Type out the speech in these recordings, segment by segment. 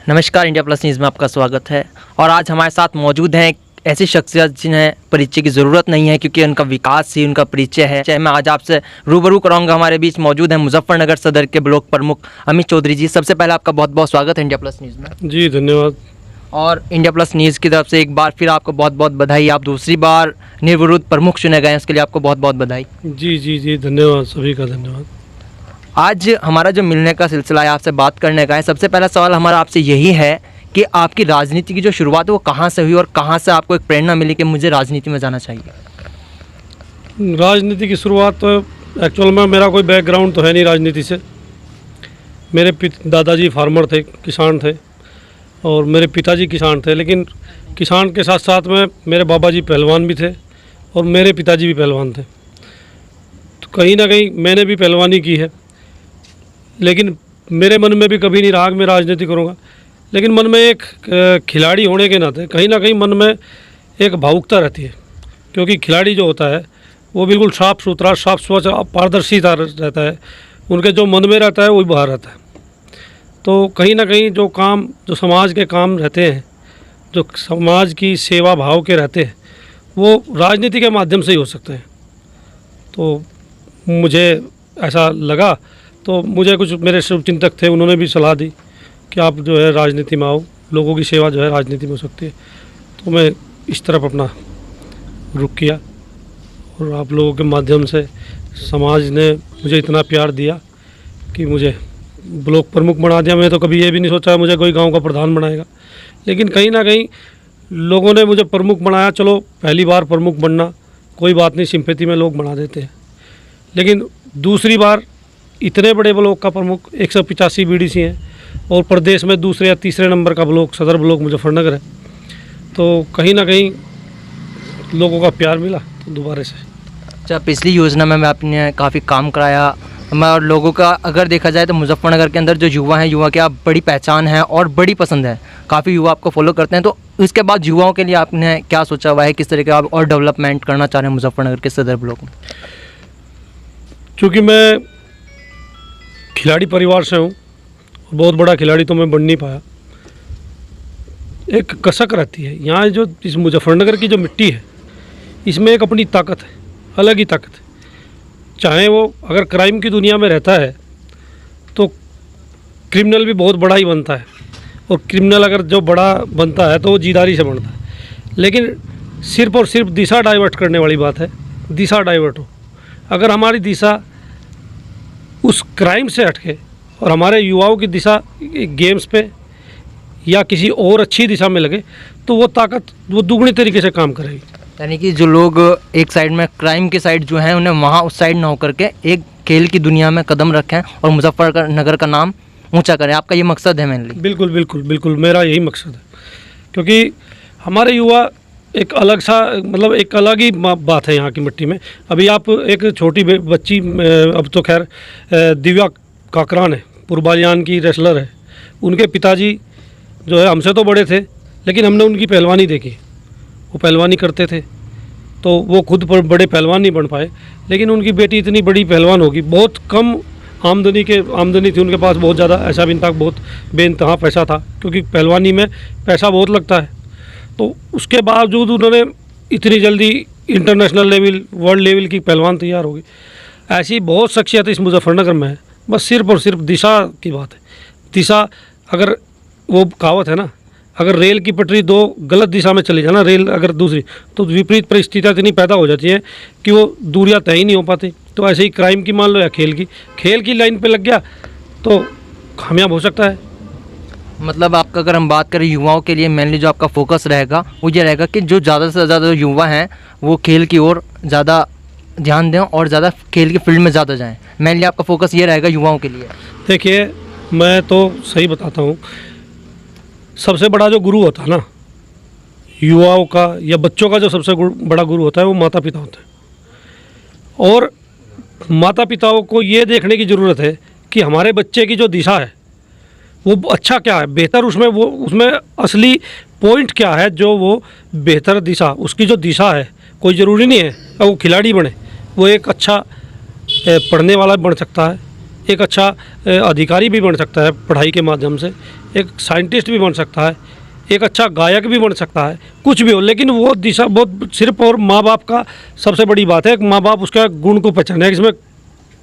नमस्कार, India plus news में आपका स्वागत है। और आज हमारे साथ मौजूद हैं एक ऐसी शख्सियत जिन्हें परिचय की ज़रूरत नहीं है, क्योंकि उनका विकास ही उनका परिचय है। चाहे मैं आज आपसे रूबरू कराऊंगा। हमारे बीच मौजूद हैं मुजफ्फरनगर सदर के ब्लॉक प्रमुख अमित चौधरी जी। सबसे पहले आपका बहुत बहुत स्वागत है इंडिया प्लस न्यूज़ में। जी धन्यवाद। और इंडिया प्लस न्यूज़ की तरफ से एक बार फिर आपको बहुत बहुत बधाई। आप दूसरी बार निर्विरोध प्रमुख चुने गए हैं, उसके लिए आपको बहुत बहुत बधाई। जी धन्यवाद, सभी का धन्यवाद। आज हमारा जो मिलने का सिलसिला है, आपसे बात करने का है। सबसे पहला सवाल हमारा आपसे यही है कि आपकी राजनीति की जो शुरुआत है वो कहाँ से हुई और कहाँ से आपको एक प्रेरणा मिली कि मुझे राजनीति में जाना चाहिए? राजनीति की शुरुआत तो एक्चुअल में मेरा कोई बैकग्राउंड तो है नहीं राजनीति से। मेरे दादाजी फार्मर थे, किसान थे, और मेरे पिताजी किसान थे। लेकिन किसान के साथ साथ में मेरे बाबा जी पहलवान भी थे और मेरे पिताजी भी पहलवान थे। तो कहीं ना कहीं मैंने भी पहलवानी की है, लेकिन मेरे मन में भी कभी नहीं रहा कि मैं राजनीति करूँगा। लेकिन मन में एक खिलाड़ी होने के नाते कहीं ना कहीं मन में एक भावुकता रहती है, क्योंकि खिलाड़ी जो होता है वो बिल्कुल साफ सुथरा, साफ स्वच्छ, पारदर्शिता रहता है। उनके जो मन में रहता है वही बाहर रहता है। तो कहीं ना कहीं जो समाज के काम रहते हैं, जो समाज की सेवा भाव के रहते हैं, वो राजनीति के माध्यम से ही हो सकते हैं। तो मुझे ऐसा लगा, तो मुझे कुछ मेरे शुभचिंतक थे, उन्होंने भी सलाह दी कि आप जो है राजनीति में आओ, लोगों की सेवा जो है राजनीति में हो सकती है। तो मैं इस तरफ अपना रुख किया और आप लोगों के माध्यम से समाज ने मुझे इतना प्यार दिया कि मुझे ब्लॉक प्रमुख बना दिया। मैं तो कभी ये भी नहीं सोचा मुझे कोई गांव का प्रधान बनाएगा, लेकिन कहीं ना कहीं लोगों ने मुझे प्रमुख बनाया। चलो पहली बार प्रमुख बनना कोई बात नहीं, सिंपैथी में लोग बना देते हैं। लेकिन दूसरी बार इतने बड़े ब्लॉक का प्रमुख, 185 बीडीसी हैं और प्रदेश में दूसरे या तीसरे नंबर का ब्लॉक सदर ब्लॉक मुजफ्फरनगर है। तो कहीं ना कहीं लोगों का प्यार मिला तो दोबारा से। अच्छा, पिछली योजना में आपने काफ़ी काम कराया। और लोगों का अगर देखा जाए तो मुजफ्फरनगर के अंदर जो युवा हैं, युवा की आप बड़ी पहचान है और बड़ी पसंद है। काफ़ी युवा आपको फॉलो करते हैं। तो इसके बाद युवाओं के लिए आपने क्या सोचा हुआ है, किस तरह का आप और डेवलपमेंट करना चाह रहे हैं मुजफ्फरनगर के सदर ब्लॉक में? चूँकि मैं खिलाड़ी परिवार से हूँ, बहुत बड़ा खिलाड़ी तो मैं बन नहीं पाया। एक कसक रहती है यहाँ, जो इस मुजफ्फरनगर की जो मिट्टी है, इसमें एक अपनी ताकत है, अलग ही ताकत है। चाहे वो अगर क्राइम की दुनिया में रहता है तो क्रिमिनल भी बहुत बड़ा ही बनता है, और क्रिमिनल अगर जो बड़ा बनता है तो वो जीदारी से बनता है। लेकिन सिर्फ और सिर्फ दिशा डाइवर्ट करने वाली बात है। दिशा डाइवर्ट हो, अगर हमारी दिशा उस क्राइम से हटके और हमारे युवाओं की दिशा गेम्स पे या किसी और अच्छी दिशा में लगे, तो वो ताकत वो दुगनी तरीके से काम करेगी। यानी कि जो लोग एक साइड में क्राइम की साइड जो है, उन्हें वहाँ उस साइड ना होकर के एक खेल की दुनिया में कदम रखें और मुजफ्फरनगर का नाम ऊंचा करें। आपका ये मकसद है मेनली? बिल्कुल बिल्कुल बिल्कुल, मेरा यही मकसद है। क्योंकि हमारे युवा एक अलग सा, मतलब एक अलग ही बात है यहाँ की मिट्टी में। अभी आप एक छोटी बच्ची, अब तो खैर दिव्या काकरान है, पूर्वालियान की रेसलर है। उनके पिताजी जो है हमसे तो बड़े थे, लेकिन हमने उनकी पहलवानी देखी। वो पहलवानी करते थे, तो वो खुद बड़े पहलवान नहीं बन पाए, लेकिन उनकी बेटी इतनी बड़ी पहलवान होगी। बहुत कम आमदनी थी उनके पास, बहुत ज़्यादा ऐसा भी नहीं था, बहुत बेइंतहा पैसा था, क्योंकि पहलवानी में पैसा बहुत लगता है। तो उसके बावजूद उन्होंने इतनी जल्दी इंटरनेशनल लेवल, वर्ल्ड लेवल की पहलवान तैयार होगी। ऐसी बहुत शख्सियत इस मुजफ्फरनगर में है। बस सिर्फ और सिर्फ दिशा की बात है। दिशा, अगर वो कहावत है ना, अगर रेल की पटरी दो गलत दिशा में चली जाए ना, रेल अगर दूसरी, तो विपरीत परिस्थितियाँ इतनी पैदा हो जाती हैं कि वो दूरियाँ तय ही नहीं हो पाती। तो ऐसे ही क्राइम की मान लो या खेल की लाइन पे लग गया तो कामयाब हो सकता है। मतलब आपका अगर हम बात करें युवाओं के लिए, मेनली जो आपका फोकस रहेगा वो ये रहेगा कि जो ज़्यादा से ज़्यादा युवा हैं वो खेल की ओर ज़्यादा ध्यान दें और ज़्यादा खेल की फील्ड में ज़्यादा जाएं। मेनली आपका फोकस ये रहेगा युवाओं के लिए। देखिए, मैं तो सही बताता हूँ, सबसे बड़ा जो गुरु होता है ना युवाओं का या बच्चों का, जो सबसे बड़ा गुरु होता है वो माता पिता होते हैं। और माता पिताओं को ये देखने की ज़रूरत है कि हमारे बच्चे की जो दिशा है वो अच्छा क्या है, बेहतर उसमें असली पॉइंट क्या है, जो वो बेहतर दिशा, उसकी जो दिशा है। कोई ज़रूरी नहीं है वो खिलाड़ी बने, वो एक अच्छा पढ़ने वाला बन सकता है, एक अच्छा अधिकारी भी बन सकता है पढ़ाई के माध्यम से, एक साइंटिस्ट भी बन सकता है, एक अच्छा गायक भी बन सकता है, कुछ भी हो, लेकिन वो दिशा बहुत सिर्फ और माँ बाप का सबसे बड़ी बात है, माँ बाप उसका गुण को पहचाने, इसमें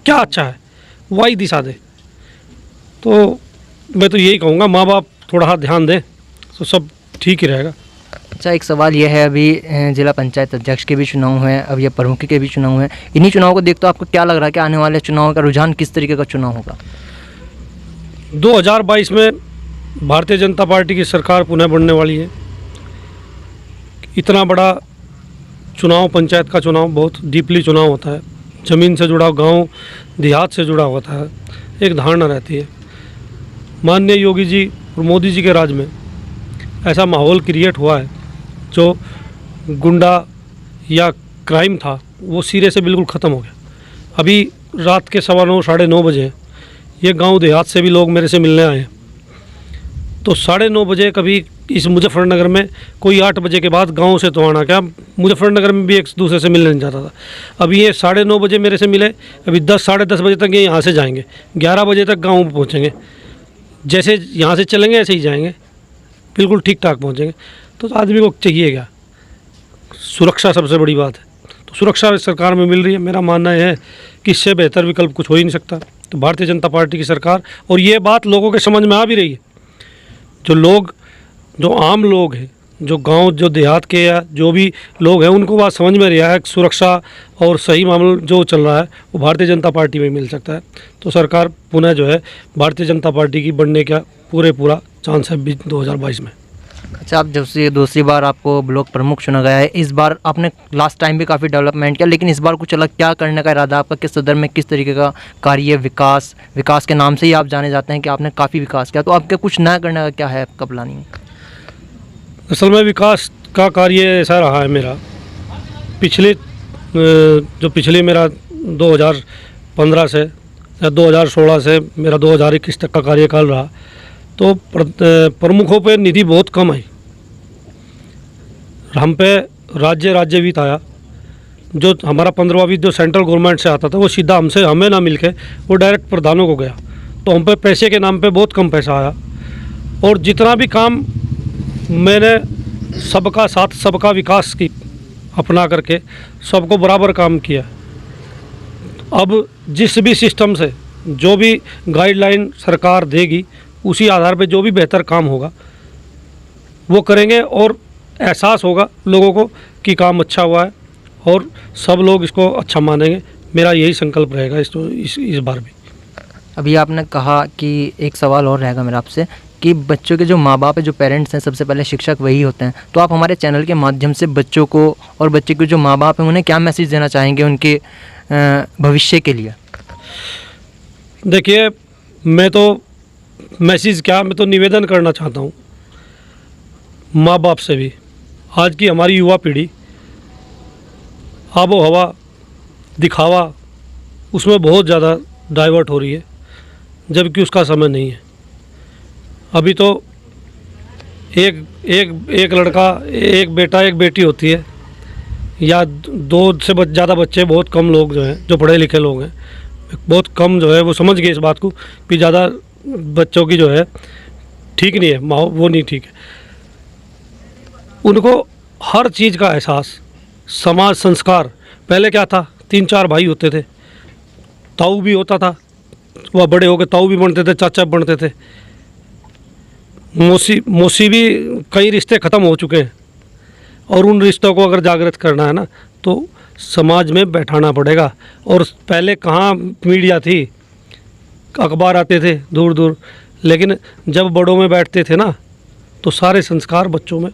क्या अच्छा है वही दिशा दे। तो मैं तो यही कहूँगा, माँ बाप थोड़ा हाँ ध्यान दें तो सब ठीक ही रहेगा। अच्छा, एक सवाल ये है, अभी जिला पंचायत अध्यक्ष के भी चुनाव हुए हैं, अब ये प्रमुख के भी चुनाव हुए हैं, इन्हीं चुनाव को देखते आपको क्या लग रहा है कि आने वाले चुनाव का रुझान किस तरीके का चुनाव होगा? 2022 में भारतीय जनता पार्टी की सरकार पुनः बनने वाली है। इतना बड़ा चुनाव, पंचायत का चुनाव बहुत डीपली चुनाव होता है, ज़मीन से जुड़ा, गांव देहात से जुड़ा होता है, एक धारणा रहती है। माननीय योगी जी और मोदी जी के राज में ऐसा माहौल क्रिएट हुआ है, जो गुंडा या क्राइम था वो सिरे से बिल्कुल ख़त्म हो गया। अभी रात के 9:15 साढ़े 9 बजे ये गांव देहात से भी लोग मेरे से मिलने आए हैं, तो 9:30 बजे कभी इस मुजफ्फरनगर में कोई 8 बजे के बाद गांव से तो आना क्या, मुजफ्फरनगर में भी एक दूसरे से मिलने नहीं जाता था। अभी ये 9:30 बजे मेरे से मिले, अभी 10 साढ़े 10 बजे तक ये यहाँ से जाएंगे, 11 बजे तक गाँव में पहुँचेंगे, जैसे यहाँ से चलेंगे ऐसे ही जाएंगे, बिल्कुल ठीक ठाक पहुँचेंगे। तो आदमी को चाहिए क्या, सुरक्षा सबसे बड़ी बात है, तो सुरक्षा सरकार में मिल रही है। मेरा मानना है कि इससे बेहतर विकल्प कुछ हो ही नहीं सकता। तो भारतीय जनता पार्टी की सरकार, और ये बात लोगों के समझ में आ भी रही है, जो आम लोग हैं, जो गांव, जो देहात के या जो भी लोग हैं, उनको बात समझ में रहा है, सुरक्षा और सही मामला जो चल रहा है वो भारतीय जनता पार्टी में मिल सकता है। तो सरकार पुनः जो है भारतीय जनता पार्टी की बनने का पूरा चांस है 2022 में। अच्छा, आप जब से दूसरी बार आपको ब्लॉक प्रमुख चुना गया है, इस बार आपने लास्ट टाइम भी काफ़ी डेवलपमेंट किया, लेकिन इस बार कुछ अलग क्या करने का इरादा आपका? किस सदर में किस तरीके का कार्य, विकास के नाम से ही आप जाने जाते हैं कि आपने काफ़ी विकास किया, तो आपके कुछ नया करने का क्या है आपका प्लानिंग? असल में विकास का कार्य ऐसा रहा है मेरा, पिछले मेरा 2015 से या 2016 से मेरा 2021 तक का कार्यकाल रहा, तो प्रमुखों पे निधि बहुत कम आई, हम पे राज्य वित्त आया। जो हमारा 15वां वित्त जो सेंट्रल गवर्नमेंट से आता था वो सीधा हमें ना मिलके वो डायरेक्ट प्रधानों को गया, तो हम पे पैसे के नाम पे बहुत कम पैसा आया। और जितना भी काम मैंने सबका साथ सबका विकास की अपना करके सबको बराबर काम किया। अब जिस भी सिस्टम से जो भी गाइडलाइन सरकार देगी उसी आधार पे जो भी बेहतर काम होगा वो करेंगे, और एहसास होगा लोगों को कि काम अच्छा हुआ है और सब लोग इसको अच्छा मानेंगे। मेरा यही संकल्प रहेगा इस बार भी। अभी आपने कहा कि एक सवाल और रहेगा मेरा आपसे कि बच्चों के जो माँ बाप है, जो पेरेंट्स हैं, सबसे पहले शिक्षक वही होते हैं, तो आप हमारे चैनल के माध्यम से बच्चों को और बच्चे के जो माँ बाप हैं उन्हें क्या मैसेज देना चाहेंगे उनके भविष्य के लिए? देखिए, मैं तो निवेदन करना चाहता हूँ माँ बाप से भी। आज की हमारी युवा पीढ़ी आबो हवा, दिखावा, उसमें बहुत ज़्यादा डाइवर्ट हो रही है, जबकि उसका समय नहीं है। अभी तो एक लड़का, एक बेटा, एक बेटी होती है, या 2 से ज़्यादा बच्चे, बहुत कम लोग जो हैं, जो पढ़े लिखे लोग हैं, बहुत कम जो है वो समझ गए इस बात को कि ज़्यादा बच्चों की जो है ठीक नहीं है, वो नहीं ठीक है। उनको हर चीज़ का एहसास, समाज संस्कार, पहले क्या था, 3-4 भाई होते थे, ताऊ भी होता था, वह बड़े हो गए ताऊ भी बनते थे, चाचा बनते थे, मौसी भी, कई रिश्ते ख़त्म हो चुके हैं। और उन रिश्तों को अगर जागृत करना है ना तो समाज में बैठाना पड़ेगा। और पहले कहाँ मीडिया थी, अखबार आते थे दूर दूर, लेकिन जब बड़ों में बैठते थे ना तो सारे संस्कार बच्चों में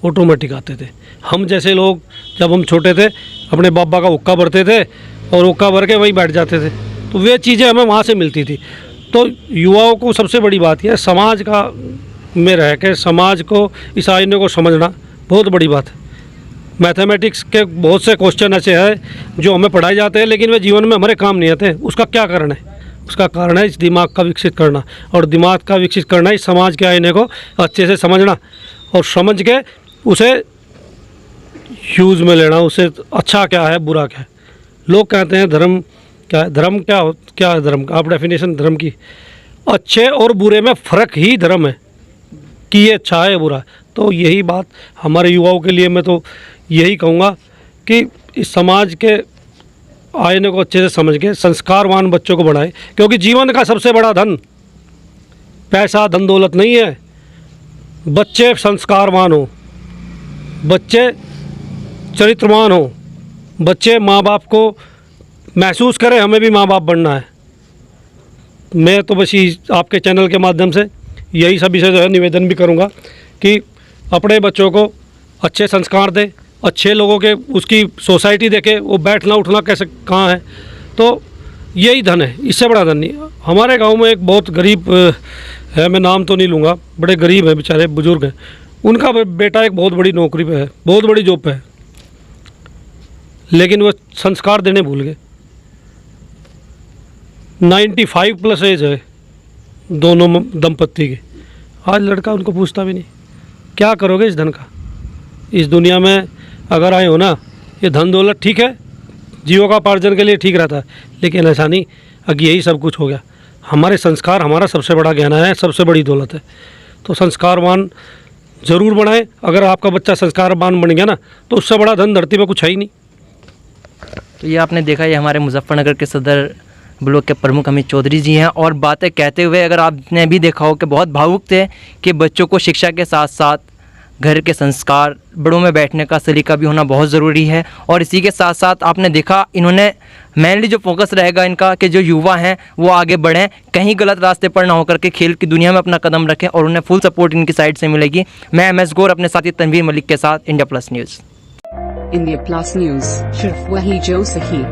ऑटोमेटिक आते थे। हम जैसे लोग जब हम छोटे थे अपने बाबा का हुक्का भरते थे और हुक्का भर के वहीं बैठ जाते थे, तो वे चीज़ें हमें वहाँ से मिलती थी। तो युवाओं को सबसे बड़ी बात यह है, समाज का में रह के समाज को, इस आईने को समझना बहुत बड़ी बात है। मैथमेटिक्स के बहुत से क्वेश्चन ऐसे हैं जो हमें पढ़ाए जाते हैं लेकिन वे जीवन में हमारे काम नहीं आते। उसका क्या कारण है? उसका कारण है इस दिमाग का विकसित करना, और दिमाग का विकसित करना इस समाज के आईने को अच्छे से समझना और समझ के उसे यूज़ में लेना, उसे अच्छा क्या है बुरा क्या है। लोग कहते हैं धर्म क्या है धर्म, क्या है धर्म, आप डेफिनेशन धर्म की, अच्छे और बुरे में फ़र्क ही धर्म है कि ये अच्छा है बुरा है। तो यही बात हमारे युवाओं के लिए मैं तो यही कहूँगा कि इस समाज के आईने को अच्छे से समझ के संस्कारवान बच्चों को बढ़ाएं, क्योंकि जीवन का सबसे बड़ा धन पैसा धन दौलत नहीं है। बच्चे संस्कारवान हो, बच्चे चरित्रवान हो, बच्चे माँ बाप को महसूस करें हमें भी माँ बाप बनना है। मैं तो बस आपके चैनल के माध्यम से यही सभी से जो है निवेदन भी करूँगा कि अपने बच्चों को अच्छे संस्कार दें, अच्छे लोगों के उसकी सोसाइटी देखे, वो बैठना उठना कैसे कहाँ है, तो यही धन है, इससे बड़ा धन नहीं। हमारे गांव में एक बहुत गरीब है, मैं नाम तो नहीं लूँगा, बड़े गरीब है बेचारे, बुजुर्ग हैं, उनका बेटा एक बहुत बड़ी नौकरी पे है, बहुत बड़ी जॉब पे है, लेकिन वो संस्कार देने भूल गए। 95 प्लस एज है दोनों दंपत्ति की, आज लड़का उनको पूछता भी नहीं। क्या करोगे इस धन का? इस दुनिया में अगर आए हो ना, ये धन दौलत ठीक है, जीविकोपार्जन के लिए ठीक रहता है, लेकिन ऐसा नहीं अगर यही सब कुछ हो गया। हमारे संस्कार हमारा सबसे बड़ा गहना है, सबसे बड़ी दौलत है। तो संस्कारवान ज़रूर बनाएं। अगर आपका बच्चा संस्कारवान बन गया ना, तो उससे बड़ा धन धरती में कुछ है ही नहीं। तो ये आपने देखा, ये हमारे मुजफ्फरनगर के सदर ब्लॉक के प्रमुख अमित चौधरी जी हैं, और बातें कहते हुए अगर आपने भी देखा हो कि बहुत भावुक थे कि बच्चों को शिक्षा के साथ साथ घर के संस्कार, बड़ों में बैठने का सलीका भी होना बहुत ज़रूरी है। और इसी के साथ साथ आपने देखा, इन्होंने मेनली जो फोकस रहेगा इनका कि जो युवा हैं वो आगे बढ़ें, कहीं गलत रास्ते पर ना होकर के खेल की दुनिया में अपना कदम रखें, और उन्हें फुल सपोर्ट इनकी साइड से मिलेगी। मैं MS गौर अपने साथी तनवीर मलिक के साथ, India plus news. India plus news, सिर्फ वही जो सही।